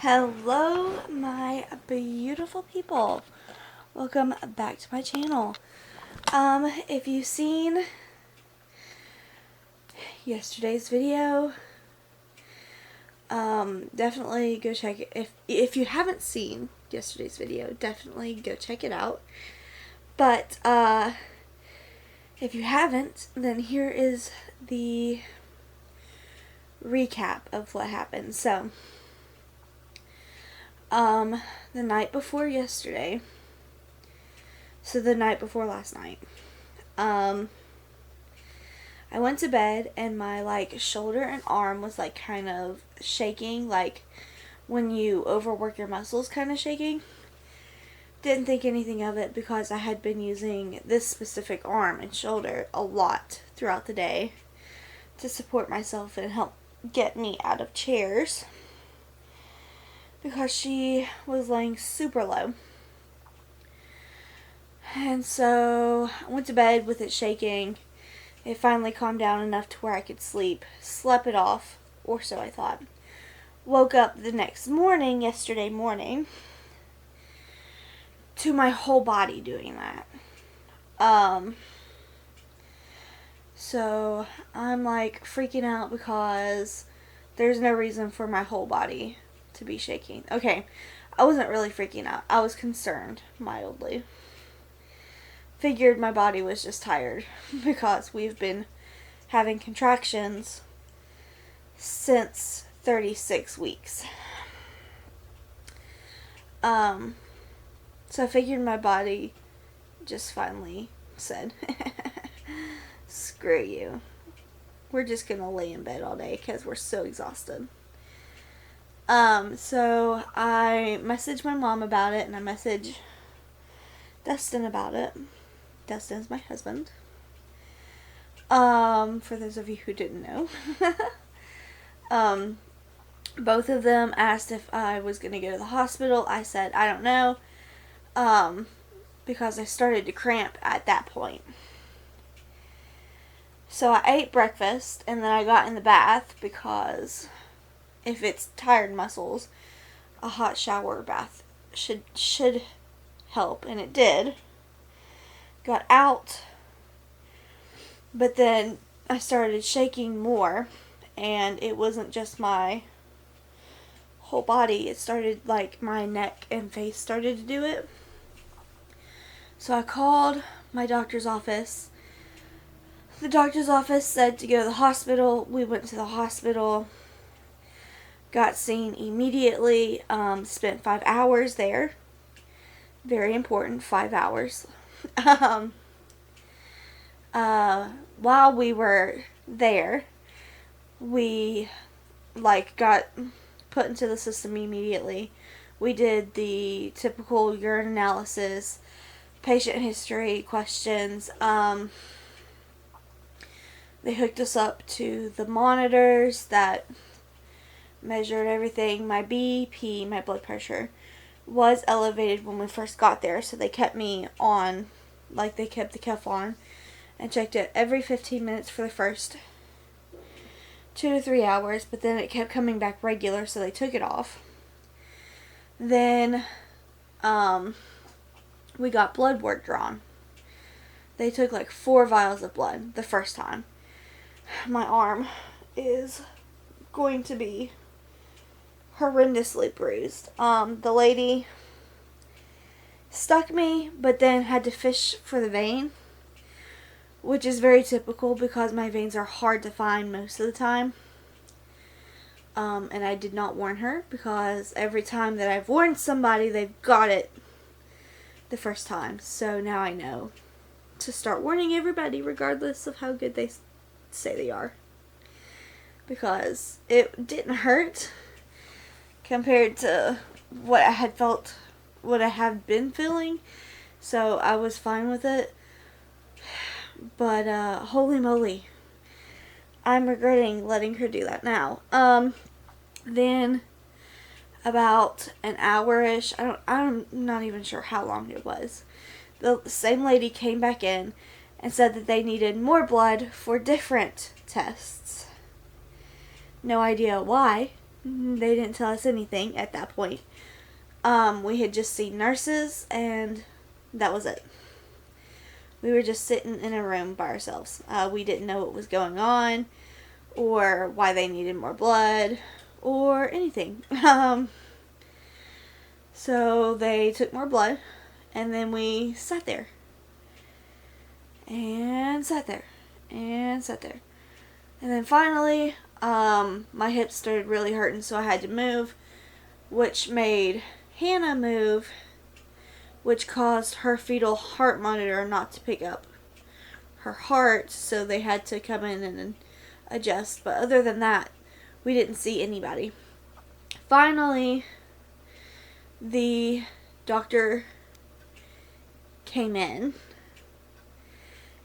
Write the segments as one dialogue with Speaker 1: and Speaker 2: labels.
Speaker 1: Hello, my beautiful people. Welcome back to my channel. If you've seen yesterday's video, definitely go check it. If you haven't seen yesterday's video, definitely go check it out. But if you haven't, then here is the recap of what happened. So, the night before yesterday, so the night before last night, I went to bed and my shoulder and arm was kind of shaking, like when you overwork your muscles kind of shaking. Didn't think anything of it because I had been using this specific arm and shoulder a lot throughout the day to support myself and help get me out of chairs because she was laying super low. And so I went to bed with it shaking. It finally calmed down enough to where I could sleep. Slept it off, or so I thought. Woke up the next morning, yesterday morning, to my whole body doing that. So I'm freaking out because there's no reason for my whole body to be shaking. Okay, I wasn't really freaking out. I was concerned, mildly. Figured my body was just tired because we've been having contractions since 36 weeks. So I figured my body just finally said, screw you. We're just gonna lay in bed all day because we're so exhausted. So I messaged my mom about it and I messaged Dustin about it. Dustin's my husband. For those of you who didn't know. Both of them asked if I was going to go to the hospital. I said, I don't know. Because I started to cramp at that point. So I ate breakfast and then I got in the bath because if it's tired muscles, a hot shower or bath should help, and it did. Got out, but then I started shaking more, and it wasn't just my whole body. It started my neck and face started to do it. So I called my doctor's office. The doctor's office said to go to the hospital. We went to the hospital, got seen immediately, spent 5 hours there. Very important, 5 hours. While we were there, we got put into the system immediately. We did the typical urine analysis, patient history questions. They hooked us up to the monitors that measured everything. My BP, my blood pressure, was elevated when we first got there, so they kept me on, they kept the cuff on and checked it every 15 minutes for the first 2 to 3 hours, but then it kept coming back regular, so they took it off. Then we got blood work drawn. They took 4 vials of blood the first time. My arm is going to be horrendously bruised. The lady stuck me, but then had to fish for the vein, which is very typical because my veins are hard to find most of the time. And I did not warn her because every time that I've warned somebody, they've got it the first time. So now I know to start warning everybody regardless of how good they say they are. Because it didn't hurt compared to what I had felt, what I have been feeling. So I was fine with it. But, holy moly. I'm regretting letting her do that now. Then, about an hour-ish, I'm not even sure how long it was, the same lady came back in and said that they needed more blood for different tests. No idea why. They didn't tell us anything at that point. We had just seen nurses, and that was it. We were just sitting in a room by ourselves. We didn't know what was going on, or why they needed more blood, or anything. So they took more blood, and then we sat there. And sat there. And sat there. And then finally, my hips started really hurting, so I had to move, which made Hannah move, which caused her fetal heart monitor not to pick up her heart, so they had to come in and adjust. But other than that, we didn't see anybody. Finally, the doctor came in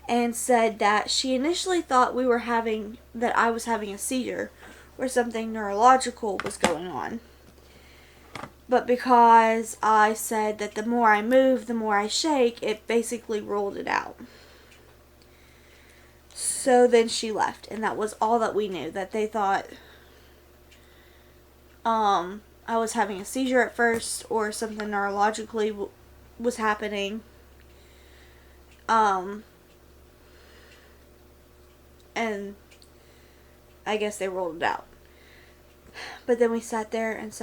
Speaker 1: and said that she initially thought that I was having a seizure or something neurological was going on. But because I said that the more I move, the more I shake, it basically ruled it out. So then she left, and that was all that we knew. That they thought I was having a seizure at first, or something neurologically was happening. And I guess they rolled it out. But then we sat there, and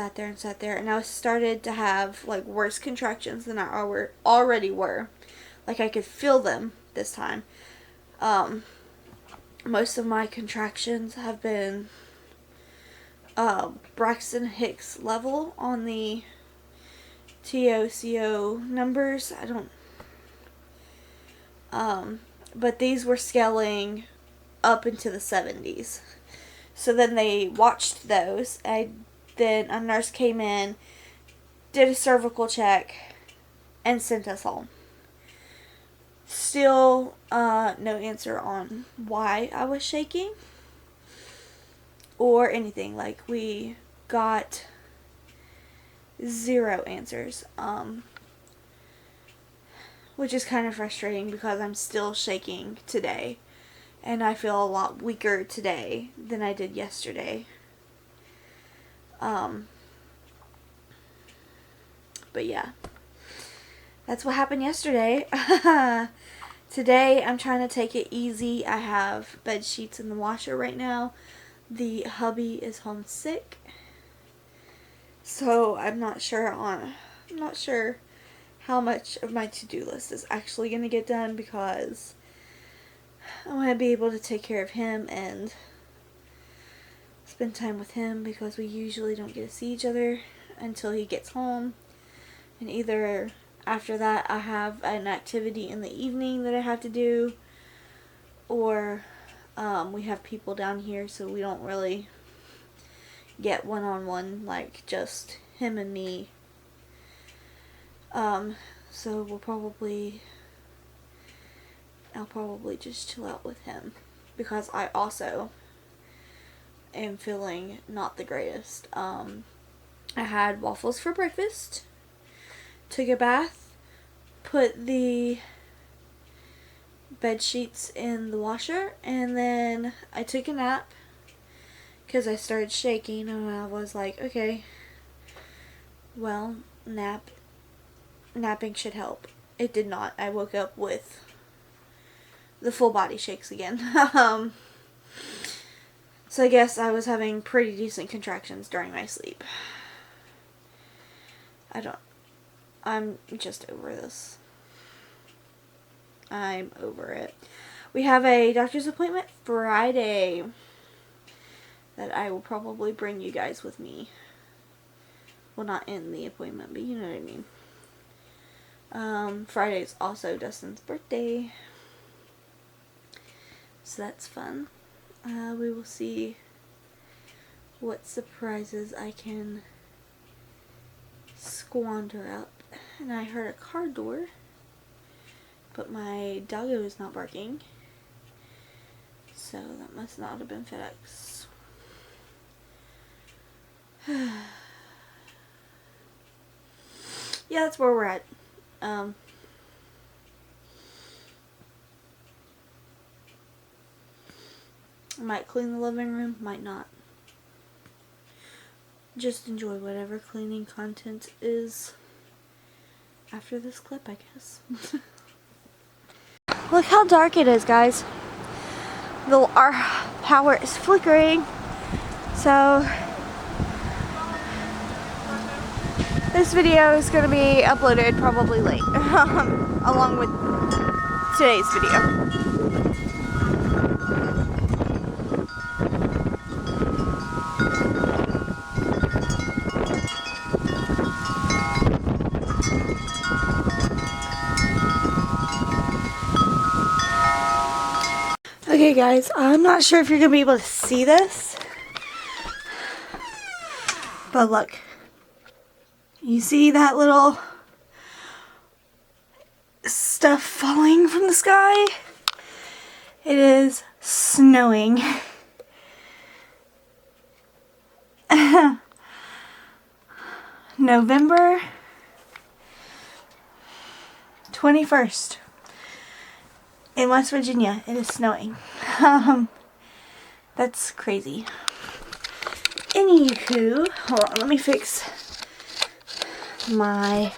Speaker 1: I started to have like worse contractions than I already were. Like I could feel them this time. Most of my contractions have been Braxton Hicks level on the TOCO numbers. But these were scaling up into the 70s. So then they watched those. Then a nurse came in, did a cervical check, and sent us home. Still no answer on why I was shaking or anything. Like, we got 0 answers. Which is kind of frustrating because I'm still shaking today. And I feel a lot weaker today than I did yesterday. But yeah. That's what happened yesterday. Today, I'm trying to take it easy. I have bed sheets in the washer right now. The hubby is homesick. So, I'm not sure how much of my to-do list is actually going to get done, because I want to be able to take care of him and spend time with him, because we usually don't get to see each other until he gets home. And either after that I have an activity in the evening that I have to do, or we have people down here, so we don't really get one-on-one, like just him and me. So I'll probably just chill out with him, because I also am feeling not the greatest. I had waffles for breakfast, took a bath, put the bed sheets in the washer, and then I took a nap because I started shaking, and I was like, okay, well, napping should help. It did not. I woke up with the full body shakes again. So I guess I was having pretty decent contractions during my sleep. I'm just over this. I'm over it. We have a doctor's appointment Friday that I will probably bring you guys with me. Well, not in the appointment, but you know what I mean. Friday is also Dustin's birthday. So that's fun. We will see what surprises I can squander up. And I heard a car door, but my doggo is not barking, so that must not have been FedEx. Yeah, that's where we're at. I might clean the living room, might not. just enjoy whatever cleaning content is after this clip, I guess. Look how dark it is, guys. Our power is flickering, so this video is going to be uploaded probably late, along with today's video. Okay guys, I'm not sure if you're going to be able to see this, but look, you see that little stuff falling from the sky? It is snowing. November 21st. In West Virginia, it is snowing. That's crazy. Anywho, hold on, let me fix my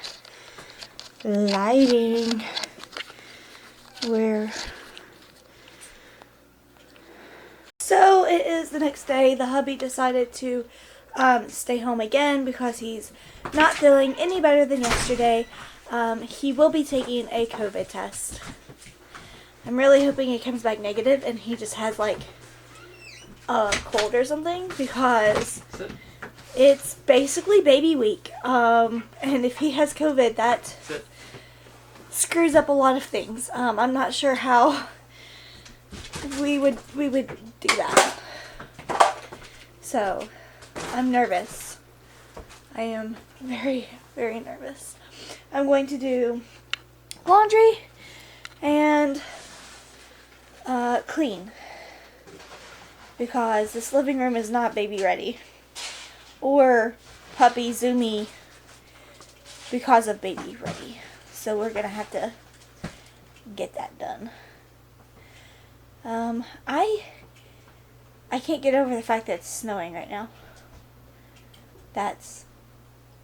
Speaker 1: lighting. So it is the next day. The hubby decided to stay home again because he's not feeling any better than yesterday. He will be taking a COVID test. I'm really hoping it comes back negative and he just has like a cold or something, because it's basically baby week. And if he has COVID, that screws up a lot of things. I'm not sure how we would do that. So I'm nervous. I am very, very nervous. I'm going to do laundry and clean, because this living room is not baby ready or puppy zoomy because of baby ready. So we're gonna have to get that done. I can't get over the fact that it's snowing right now. That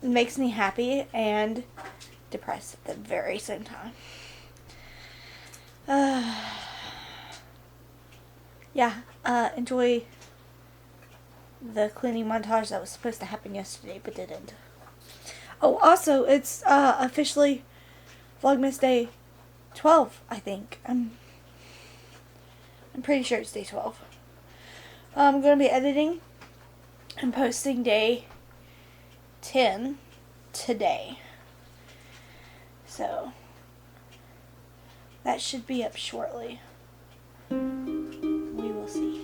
Speaker 1: makes me happy and depressed at the very same time. Yeah, enjoy the cleaning montage that was supposed to happen yesterday but didn't. Oh, also, it's officially Vlogmas Day 12, I think. I'm pretty sure it's day 12. I'm going to be editing and posting day 10 today. So that should be up shortly. We will see.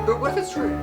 Speaker 2: But what if it's true?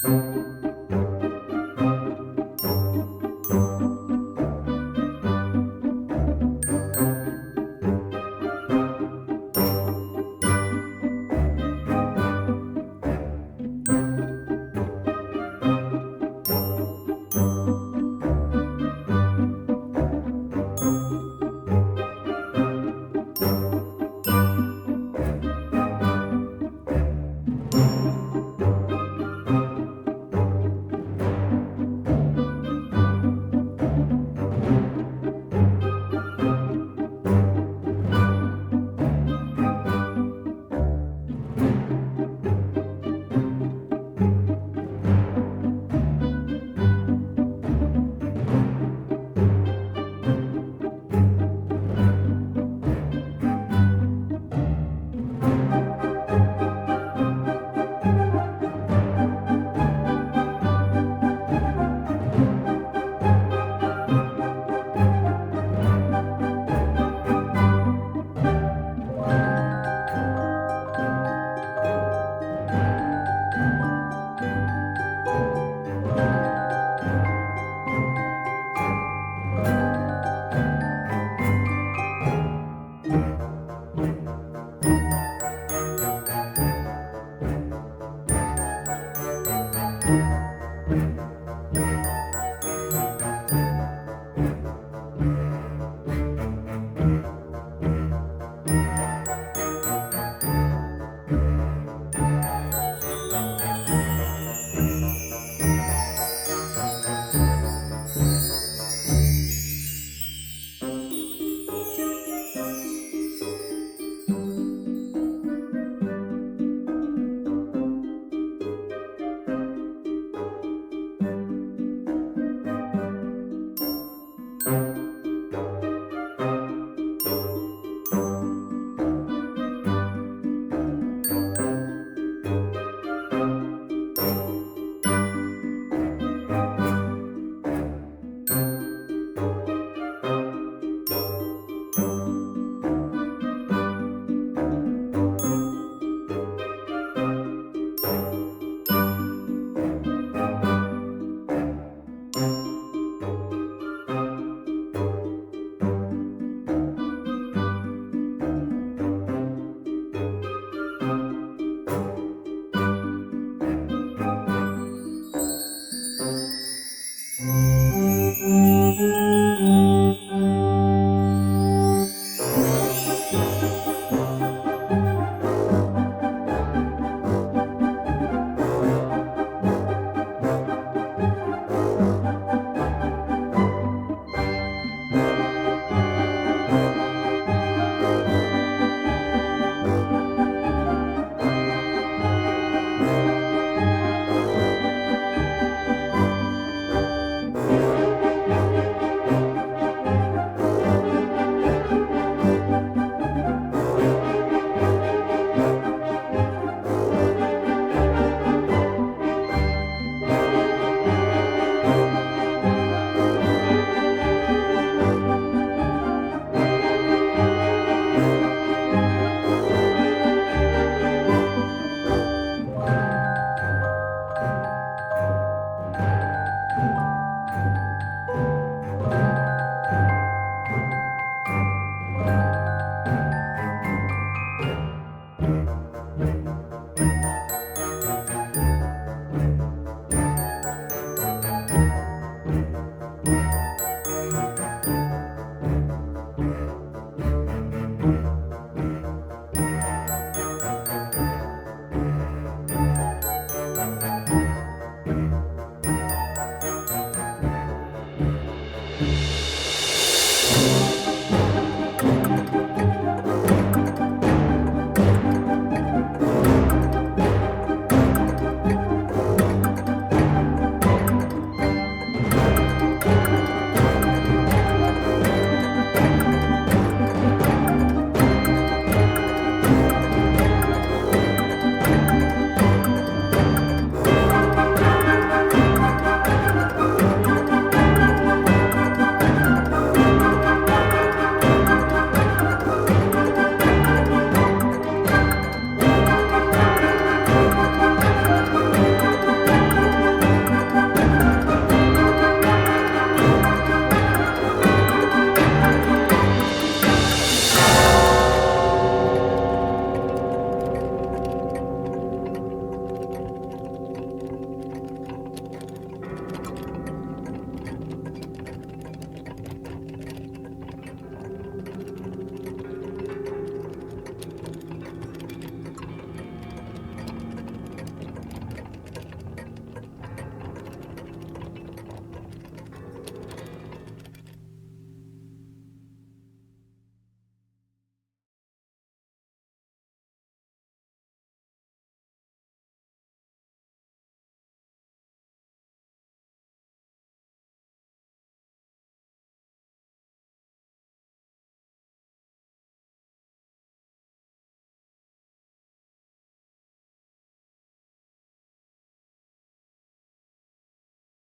Speaker 3: Thank you.